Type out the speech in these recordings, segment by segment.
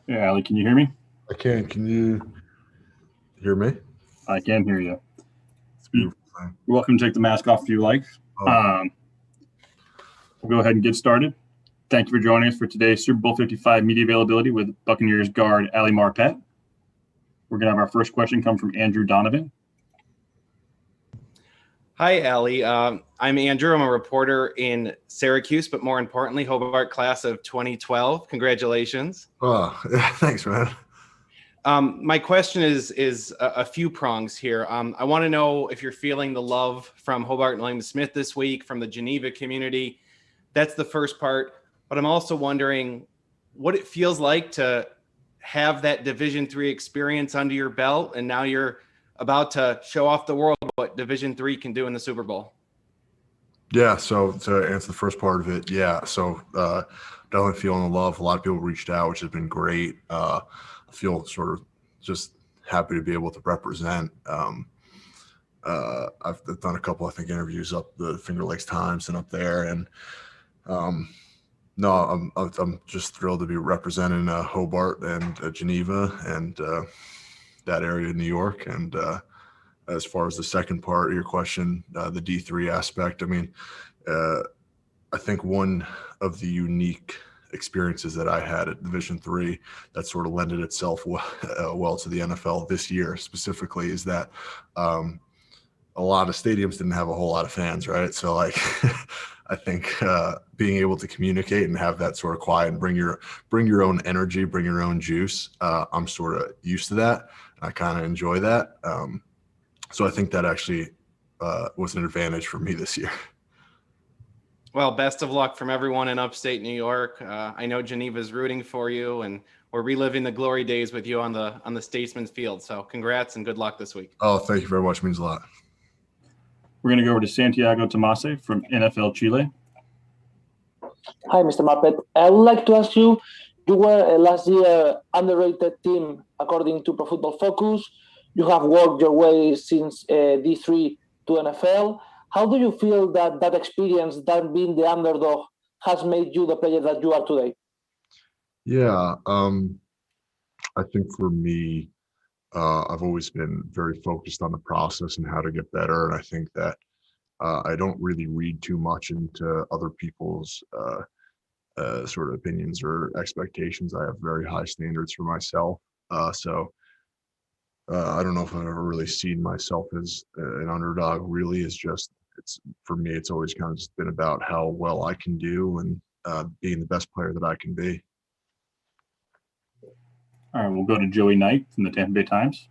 Yeah, Ali, can you hear me? I can. Can you hear me? I can hear you. It's a beautiful thing. You're welcome to take the mask off if you like. Oh, We'll go ahead and get started. Thank you for joining us for today's Super Bowl 55 media availability with Buccaneers guard Ali Marpet. We're going to have our first question come from Andrew Donovan. Hi, Ali. I'm Andrew. I'm a reporter in Syracuse, but more importantly, Hobart class of 2012. Congratulations. oh thanks, man. My question is a few prongs here. I want to know if you're feeling the love from Hobart and William Smith this week, from the Geneva community. That's the first part. But I'm also wondering what it feels like to have that Division III experience under your belt, and now you're about to show off the world what Division III can do in the Super Bowl. Yeah, so to answer the first part of it, definitely feeling the love. A lot of people reached out, which has been great. I feel sort of just happy to be able to represent. I've done a couple, I think, interviews up the Finger Lakes Times and up there, and no, I'm just thrilled to be representing Hobart and Geneva and that area of New York. And as far as the second part of your question, the D3 aspect, I mean, I think one of the unique experiences that I had at Division III that sort of lended itself well to the NFL this year specifically is that a lot of stadiums didn't have a whole lot of fans, right? So like I think being able to communicate and have that sort of quiet and bring your own energy, bring your own juice, I'm sort of used to that. I kind of enjoy that. So I think that actually was an advantage for me this year. Well, best of luck from everyone in upstate New York. I know Geneva's rooting for you, and we're reliving the glory days with you on the Statesman's Field. So congrats and good luck this week. Oh, thank you very much. It means a lot. We're going to go over to Santiago Tomase from NFL Chile. Hi, Mr. Marpet. I would like to ask you, you were last year underrated team according to Pro Football Focus. You have worked your way since D3 to NFL. How do you feel that experience, that being the underdog, has made you the player that you are today? Yeah, I think for me, I've always been very focused on the process and how to get better. And I think that I don't really read too much into other people's sort of opinions or expectations. I have very high standards for myself. So I don't know if I've ever really seen myself as an underdog. Really, it's for me, it's always kind of just been about how well I can do and being the best player that I can be. All right, we'll go to Joey Knight from the Tampa Bay Times.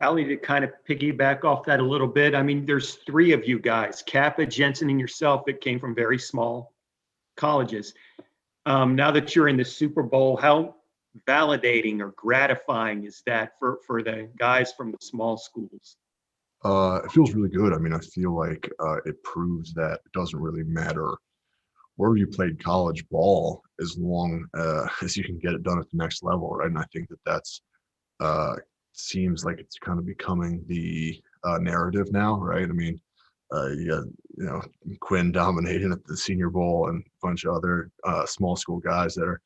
Ali, to kind of piggyback off that a little bit, I mean, there's three of you guys, Kappa, Jensen, and yourself, that came from very small colleges. Now that you're in the Super Bowl, how validating or gratifying is that for the guys from the small schools? It feels really good. I mean, I feel like it proves that it doesn't really matter where you played college ball as long as you can get it done at the next level, right? And I think that's seems like it's kind of becoming the narrative now, right? I mean, you got Quinn dominating at the Senior Bowl and a bunch of other small school guys that are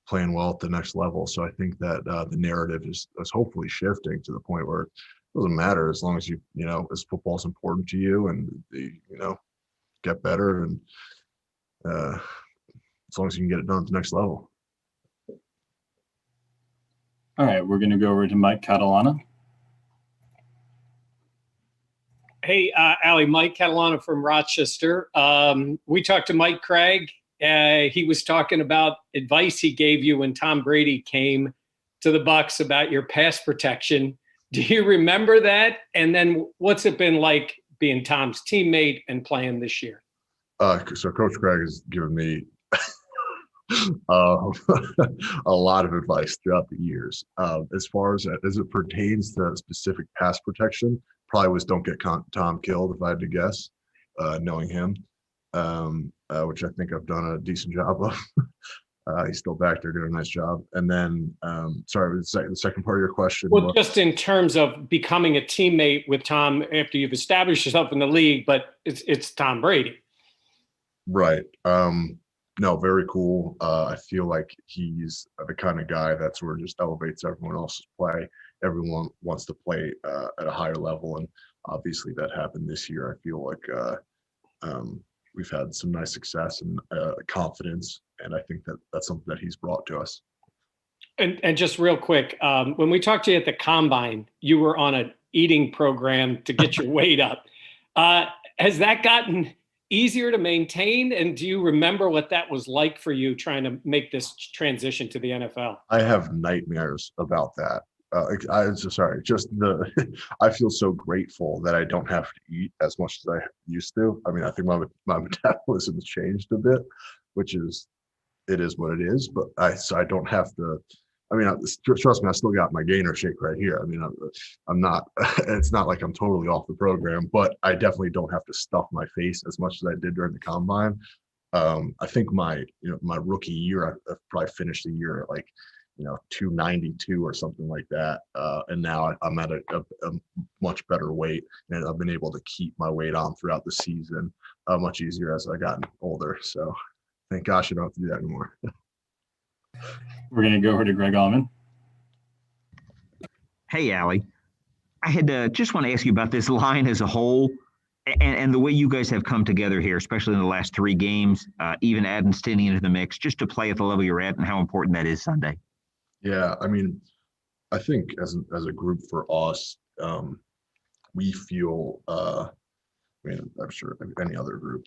playing well at the next level. So I think that the narrative is hopefully shifting to the point where it doesn't matter as long as as football's important to you and get better and as long as you can get it done at the next level. All right, we're going to go over to Mike Catalana. Hey, Ali, Mike Catalana from Rochester. We talked to Mike Craig. He was talking about advice he gave you when Tom Brady came to the Bucs about your pass protection. Do you remember that? And then what's it been like being Tom's teammate and playing this year? So Coach Craig has given me a lot of advice throughout the years. As far as it pertains to specific pass protection, probably was don't get Tom killed, if I had to guess, knowing him, which I think I've done a decent job of. He's still back there doing a nice job. And then, sorry, the second part of your question. Well, just in terms of becoming a teammate with Tom after you've established yourself in the league, but it's Tom Brady. Right. No, very cool. I feel like he's the kind of guy that sort of just elevates everyone else's play. Everyone wants to play at a higher level, and obviously that happened this year. I feel like we've had some nice success and confidence, and I think that that's something that he's brought to us. And just real quick, when we talked to you at the combine, you were on an eating program to get your weight up. Has that gotten easier to maintain? And do you remember what that was like for you trying to make this transition to the NFL? I have nightmares about that. I feel so grateful that I don't have to eat as much as I used to. I mean, I think my metabolism has changed a bit, it is what it is, but I don't have to. I mean, trust me, I still got my gainer shake right here. I mean, I'm not, it's not like I'm totally off the program, but I definitely don't have to stuff my face as much as I did during the combine. I think my rookie year, I probably finished the year at like, 292 or something like that. And now I'm at a much better weight, and I've been able to keep my weight on throughout the season much easier as I gotten older. So thank gosh I don't have to do that anymore. We're going to go over to Greg Allman. Hey, Ali. I had just want to ask you about this line as a whole and the way you guys have come together here, especially in the last 3 games, even adding Stinney into the mix, just to play at the level you're at and how important that is Sunday. Yeah, I mean, I think as a group for us, we feel, I mean, I'm sure any other group,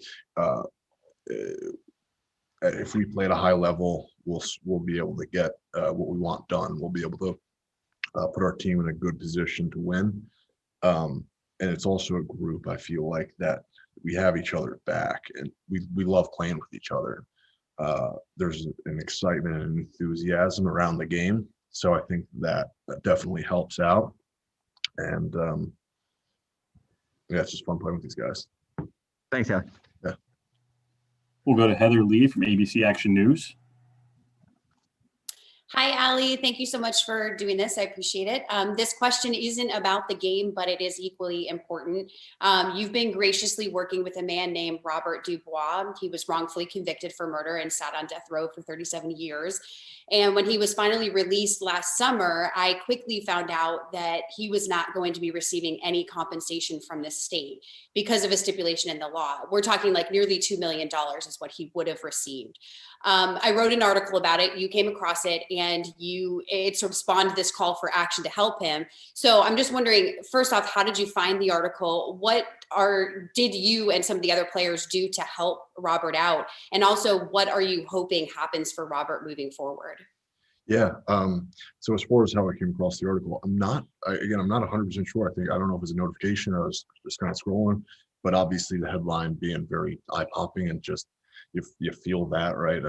if we play at a high level, we'll be able to get what we want done. We'll be able to put our team in a good position to win. And it's also a group, I feel like, that we have each other back, and we love playing with each other. There's an excitement and enthusiasm around the game. So I think that definitely helps out. And yeah, it's just fun playing with these guys. Thanks, Ali. Yeah. We'll go to Heather Lee from ABC Action News. Hi, Ali. Thank you so much for doing this. I appreciate it. This question isn't about the game, but it is equally important. You've been graciously working with a man named Robert DuBoise. He was wrongfully convicted for murder and sat on death row for 37 years. And when he was finally released last summer, I quickly found out that he was not going to be receiving any compensation from the state because of a stipulation in the law. We're talking like nearly $2 million is what he would have received. I wrote an article about it. You came across it, and it sort of spawned this call for action to help him. So I'm just wondering, first off, how did you find the article? Did you and some of the other players do to help Robert out? And also, what are you hoping happens for Robert moving forward? Yeah. So as far as how I came across the article, I'm not 100% sure. I don't know if it was a notification or I was just kind of scrolling, but obviously the headline being very eye-popping and just you feel that, right?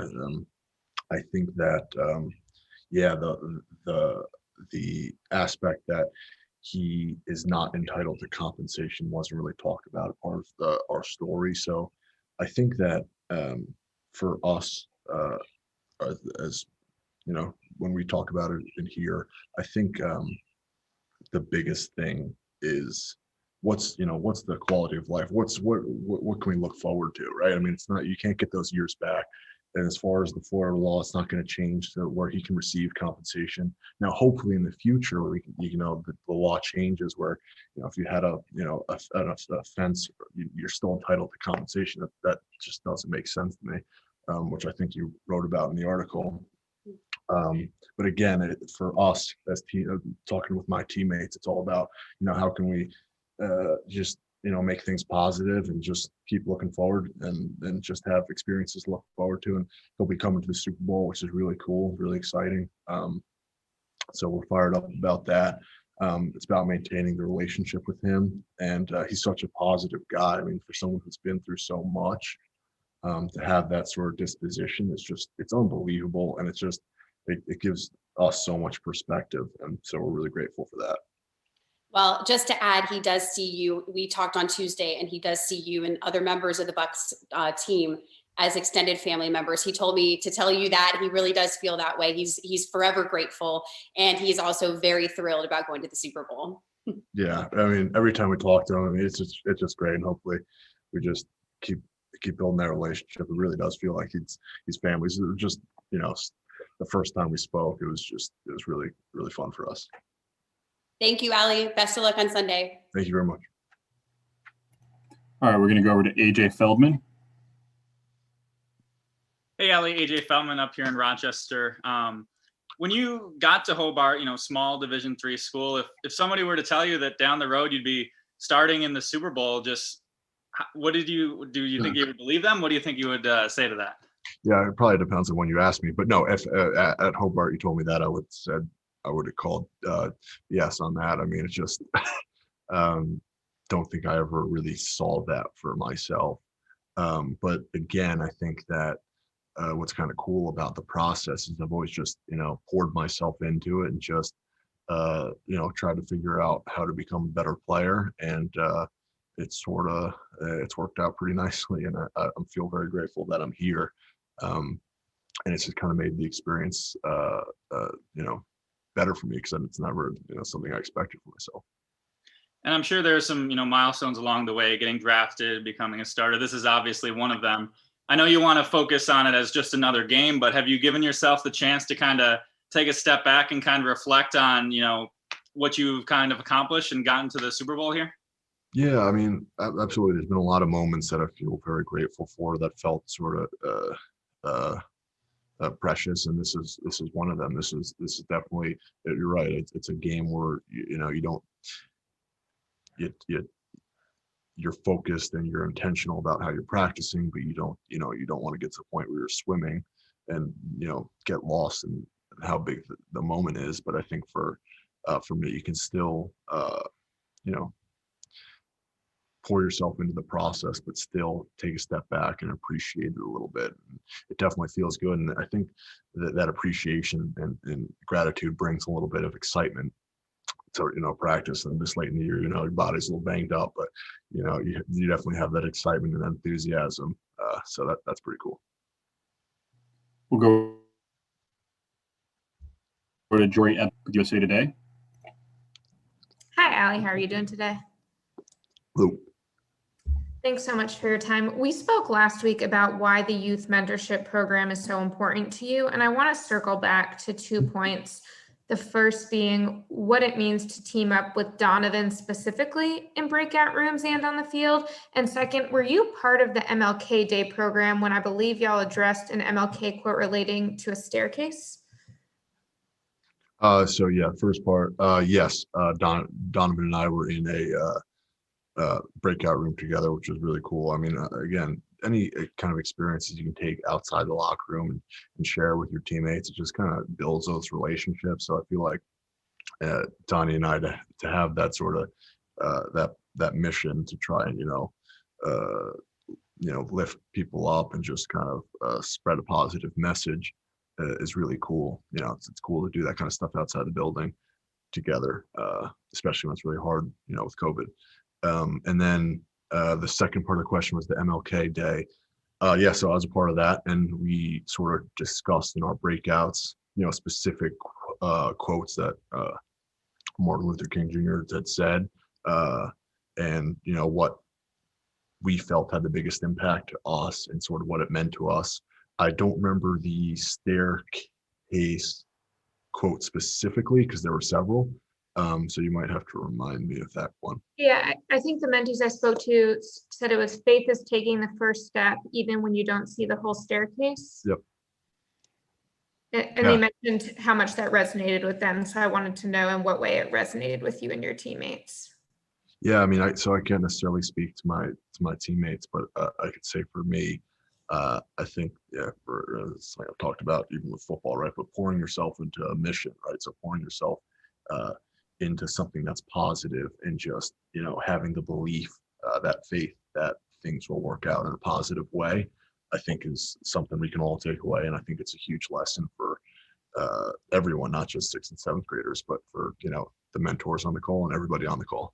I think that the aspect that he is not entitled to compensation wasn't really talked about as part of our story. So I think that for us, as you know, when we talk about it in here, I think the biggest thing is what's the quality of life? What can we look forward to, right? I mean, you can't get those years back. And as far as the Florida law, it's not going to change to where he can receive compensation. Now, hopefully in the future, the law changes where, if you had an offense, you're still entitled to compensation. That just doesn't make sense to me, which I think you wrote about in the article. But again, for us as talking with my teammates, it's all about, how can we just make things positive and just keep looking forward and just have experiences to look forward to. And he'll be coming to the Super Bowl, which is really cool, really exciting. So we're fired up about that. It's about maintaining the relationship with him, and he's such a positive guy. I mean, for someone who's been through so much, to have that sort of disposition, it's unbelievable, and it gives us so much perspective, and so we're really grateful for that. Well, just to add, he does see you. We talked on Tuesday, and he does see you and other members of the Bucs team as extended family members. He told me to tell you that he really does feel that way. He's forever grateful, and he's also very thrilled about going to the Super Bowl. Yeah, I mean, every time we talk to him, it's just great, and hopefully we just keep keep building that relationship. It really does feel like he's family. So just, the first time we spoke, it was really, really fun for us. Thank you, Ali. Best of luck on Sunday. Thank you very much. All right, we're going to go over to AJ Feldman. Hey, Ali, AJ Feldman up here in Rochester. When you got to Hobart, small Division III school, if somebody were to tell you that down the road you'd be starting in the Super Bowl, what do you think you would believe them? What do you think you would say to that? Yeah, it probably depends on when you ask me, but no, if at Hobart you told me that, I would have called yes on that. I mean, it's just don't think I ever really saw that for myself. But again, I think that what's kind of cool about the process is I've always just, poured myself into it and just, tried to figure out how to become a better player. And it's worked out pretty nicely. And I feel very grateful that I'm here. And it's just kind of made the experience, better for me because it's never, something I expected for myself. And I'm sure there's some, milestones along the way, getting drafted, becoming a starter. This is obviously one of them. I know you want to focus on it as just another game, but have you given yourself the chance to kind of take a step back and kind of reflect on, what you've kind of accomplished and gotten to the Super Bowl here? Yeah, I mean, absolutely. There's been a lot of moments that I feel very grateful for that felt sort of precious, and this is one of them. This is definitely, you're right. It's a game where you don't you're focused and you're intentional about how you're practicing, but you don't want to get to the point where you're swimming and get lost in how big the moment is. But I think for me, you can still pour yourself into the process, but still take a step back and appreciate it a little bit. And it definitely feels good, and I think that appreciation and gratitude brings a little bit of excitement to practice. And this late in the year, your body's a little banged up, but you definitely have that excitement and enthusiasm. So that's pretty cool. We'll go to Jory with USA Today. Hi, Ali. How are you doing today? Hello. Thanks so much for your time. We spoke last week about why the youth mentorship program is so important to you, and I want to circle back to 2 points. The first being what it means to team up with Donovan specifically in breakout rooms and on the field. And second, were you part of the MLK Day program when I believe y'all addressed an MLK quote relating to a staircase? So yeah, first part, yes, Donovan and I were in a breakout room together, which was really cool. I mean, again, any kind of experiences you can take outside the locker room and share with your teammates, it just kind of builds those relationships. So I feel like Donnie and I to have that sort of that mission to try and lift people up and just kind of spread a positive message is really cool. It's cool to do that kind of stuff outside the building together, especially when it's really hard, with COVID. And then the second part of the question was the MLK Day. Yeah, so I was a part of that, and we sort of discussed in our breakouts, specific quotes that Martin Luther King Jr. had said, and what we felt had the biggest impact to us and sort of what it meant to us. I don't remember the staircase quote specifically because there were several. So you might have to remind me of that one. Yeah, I think the mentees I spoke to said it was faith is taking the first step, even when you don't see the whole staircase. Yep. And they mentioned how much that resonated with them. So I wanted to know in what way it resonated with you and your teammates. Yeah, I mean, so I can't necessarily speak to my teammates, but I could say for me, I think, for it's like I've talked about even with football, right? But pouring yourself into a mission, right? So pouring yourself into something that's positive and just, having the belief, that faith that things will work out in a positive way, I think is something we can all take away. And I think it's a huge lesson for everyone, not just 6th and 7th graders, but for, the mentors on the call and everybody on the call.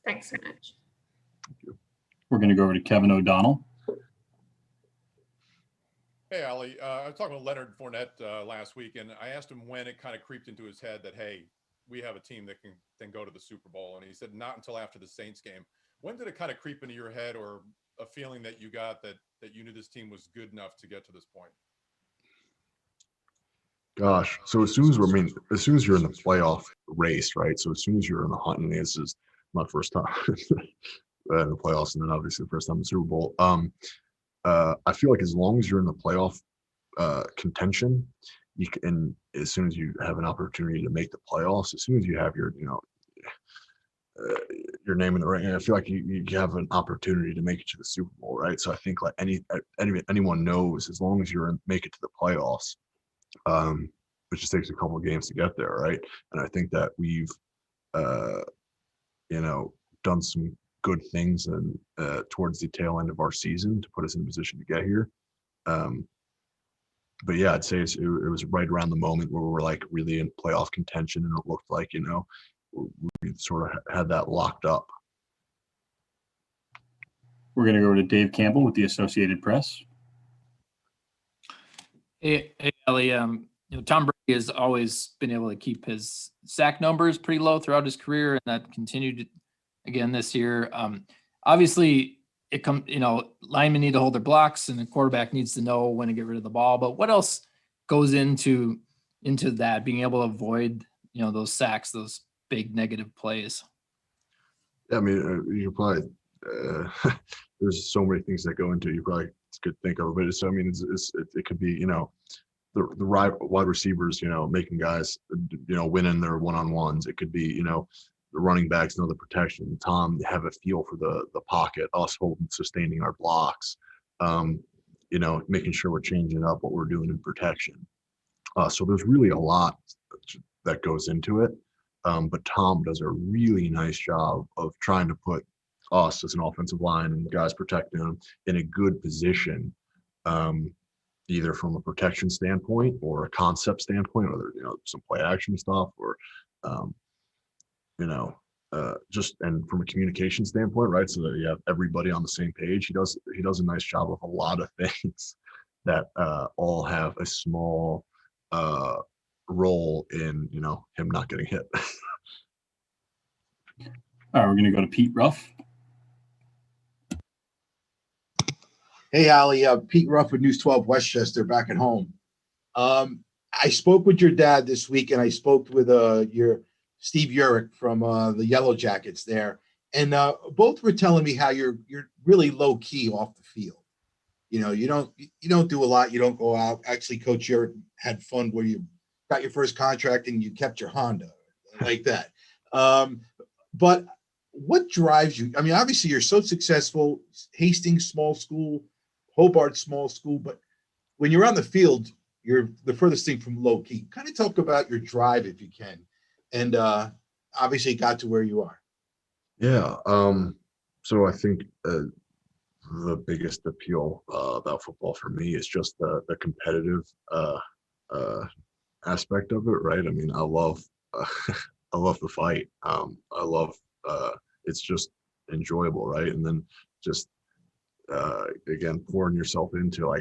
Thanks so much. Thank you. We're going to go over to Kevin O'Donnell. Hey, Ali. I was talking with Leonard Fournette last week, and I asked him when it kind of creeped into his head that, hey, we have a team that can then go to the Super Bowl. And he said not until after the Saints game. When did it kind of creep into your head, or a feeling that you got that you knew this team was good enough to get to this point? Gosh, so as soon as you're in the playoff race, right? So as soon as you're in the hunt, and this is my first time in the playoffs, and then obviously the first time in the Super Bowl. I feel like as long as you're in the playoff contention, you can, and as soon as you have an opportunity to make the playoffs, as soon as you have your your name in the ring, I feel like you have an opportunity to make it to the Super Bowl, right? So I think like anyone knows, as long as make it to the playoffs, it just takes a couple of games to get there, right? And I think that we've done some good things and towards the tail end of our season to put us in a position to get here. But yeah, I'd say it was right around the moment where we were like really in playoff contention, and it looked like we sort of had that locked up. We're going to go to Dave Campbell with the Associated Press. Hey, Ali. Tom Brady has always been able to keep his sack numbers pretty low throughout his career, and that continued again this year. Obviously, linemen need to hold their blocks, and the quarterback needs to know when to get rid of the ball. But what else goes into that, being able to avoid those sacks, those big negative plays? Yeah, I mean, you probably there's so many things that go into it. You probably could think of it. So I mean, it could be the wide receivers, making guys winning their one-on-ones. It could be the running backs know the protection. Tom have a feel for the pocket. Us sustaining our blocks. Making sure we're changing up what we're doing in protection. So there's really a lot that goes into it. But Tom does a really nice job of trying to put us as an offensive line and guys protecting them in a good position, either from a protection standpoint or a concept standpoint, whether some play action stuff or just and from a communication standpoint, right? So that you have everybody on the same page. He does a nice job of a lot of things that all have a small role in him not getting hit. All right, we're going to go to Pete Ruff. Hey, Ali, Pete Ruff with News 12 Westchester, back at home. I spoke with your dad this week, and I spoke with your Steve Urich from the Yellow Jackets there, and both were telling me how you're really low key off the field. You don't do a lot. You don't go out. Actually, Coach Urich had fun where you got your first contract and you kept your Honda like that. But what drives you? I mean, obviously you're so successful. Hastings, small school. Hobart, small school, but when you're on the field, you're the furthest thing from low key. Kind of talk about your drive if you can, and obviously got to where you are. Yeah. So I think the biggest appeal about football for me is just the competitive aspect of it, right? I mean, I love the fight. I love it's just enjoyable, right? And then just again, pouring yourself into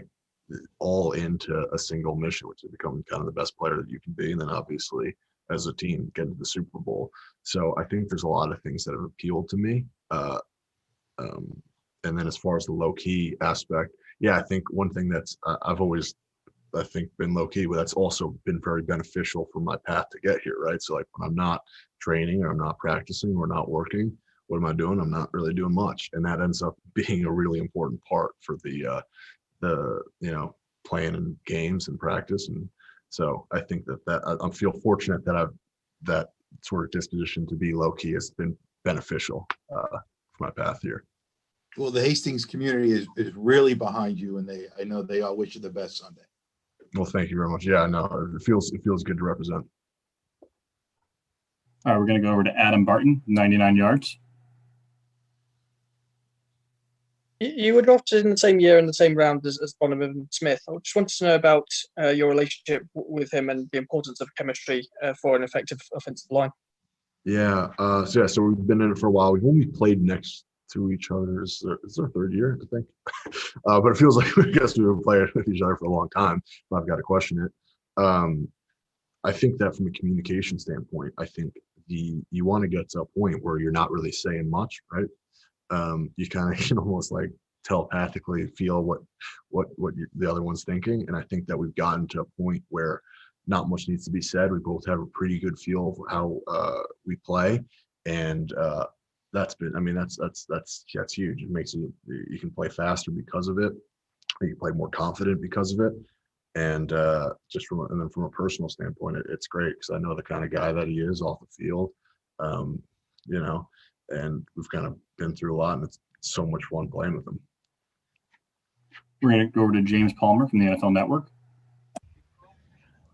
all into a single mission, which is becoming kind of the best player that you can be. And then obviously as a team, get to the Super Bowl. So I think there's a lot of things that have appealed to me. And then as far as the low key aspect, yeah, I think one thing that's I've always, I think, been low key, but that's also been very beneficial for my path to get here, right? So like when I'm not training or I'm not practicing or not working, what am I doing? I'm not really doing much. And that ends up being a really important part for the playing in games and practice. And so I think that I feel fortunate that I've that sort of disposition to be low key has been beneficial for my path here. Well, the Hastings community is really behind you, and I know they all wish you the best Sunday. Well, thank you very much. Yeah, no, it feels good to represent. All right, we're going to go over to Adam Barton, 99 yards. You were drafted in the same year and the same round as Donovan Smith. I just wanted to know about your relationship with him and the importance of chemistry for an effective offensive line. Yeah, so we've been in it for a while. We've only played next to each other. It's our third year, I think. But it feels like we've been playing with each other for a long time. I've got to question it. I think that from a communication standpoint, I think you want to get to a point where you're not really saying much, right? You kind of can almost like telepathically feel what the other one's thinking. And I think that we've gotten to a point where not much needs to be said. We both have a pretty good feel of how we play, and that's huge. It makes you can play faster because of it. You can play more confident because of it. And then from a personal standpoint, it's great because I know the kind of guy that he is off the field, and we've kind of been through a lot, and it's so much fun playing with him. We're going to go over to James Palmer from the NFL Network.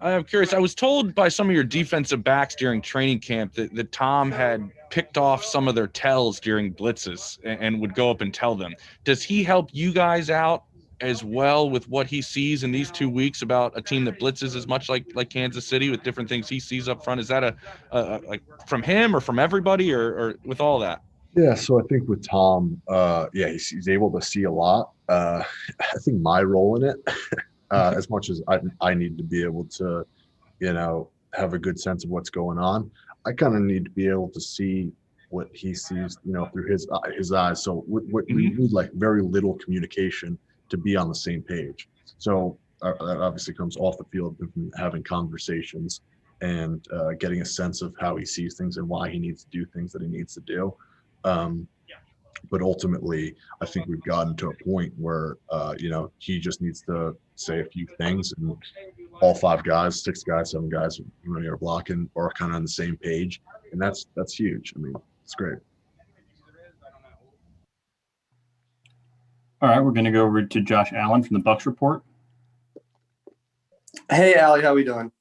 I'm curious. I was told by some of your defensive backs during training camp that Tom had picked off some of their tells during blitzes and would go up and tell them. Does he help you guys out as well with what he sees in these 2 weeks about a team that blitzes as much like Kansas City with different things he sees up front? Is that like from him or from everybody or with all that? Yeah, so I think with Tom, he's able to see a lot. I think my role in it, as much as I need to be able to, have a good sense of what's going on, I kind of need to be able to see what he sees, through his eyes. So we need like very little communication to be on the same page. So that obviously comes off the field from having conversations and getting a sense of how he sees things and why he needs to do things that he needs to do. But ultimately, I think we've gotten to a point where, he just needs to say a few things, and all 5 guys, 6 guys, 7 guys running or blocking are kind of on the same page, and that's huge. I mean, it's great. All right, we're going to go over to Josh Allen from the Bucs Report. Hey, Ali, how we doing?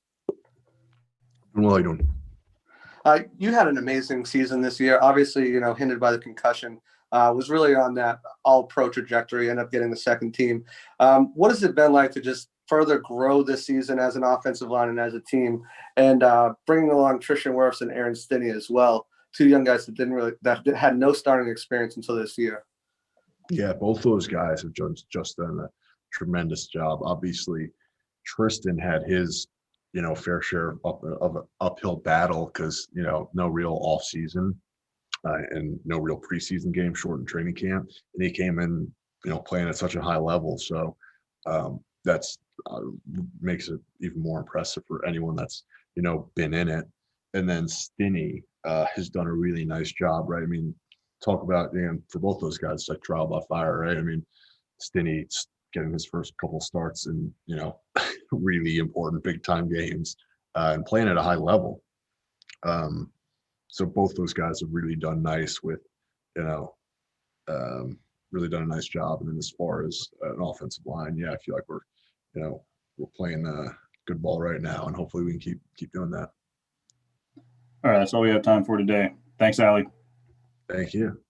Well, how you doing? You had an amazing season this year. Obviously, hindered by the concussion. Was really on that all-pro trajectory, ended up getting the second team. What has it been like to just further grow this season as an offensive line and as a team, and bringing along Tristan Wirfs and Aaron Stinney as well, 2 young guys that had no starting experience until this year? Yeah, both those guys have just done a tremendous job. Obviously, Tristan had his fair share of an uphill battle because, no real off season and no real preseason game, shortened training camp. And he came in, playing at such a high level. So that's makes it even more impressive for anyone that's, been in it. And then Stinney has done a really nice job, right? I mean, talk about, for both those guys, it's like trial by fire, right? I mean, Stinney's getting his first couple starts in, really important big time games and playing at a high level. So both those guys have really done nice with, really done a nice job. And then as far as an offensive line, I feel like we're playing good ball right now, and hopefully we can keep doing that. All right, that's all we have time for today. Thanks, Ali. Thank you.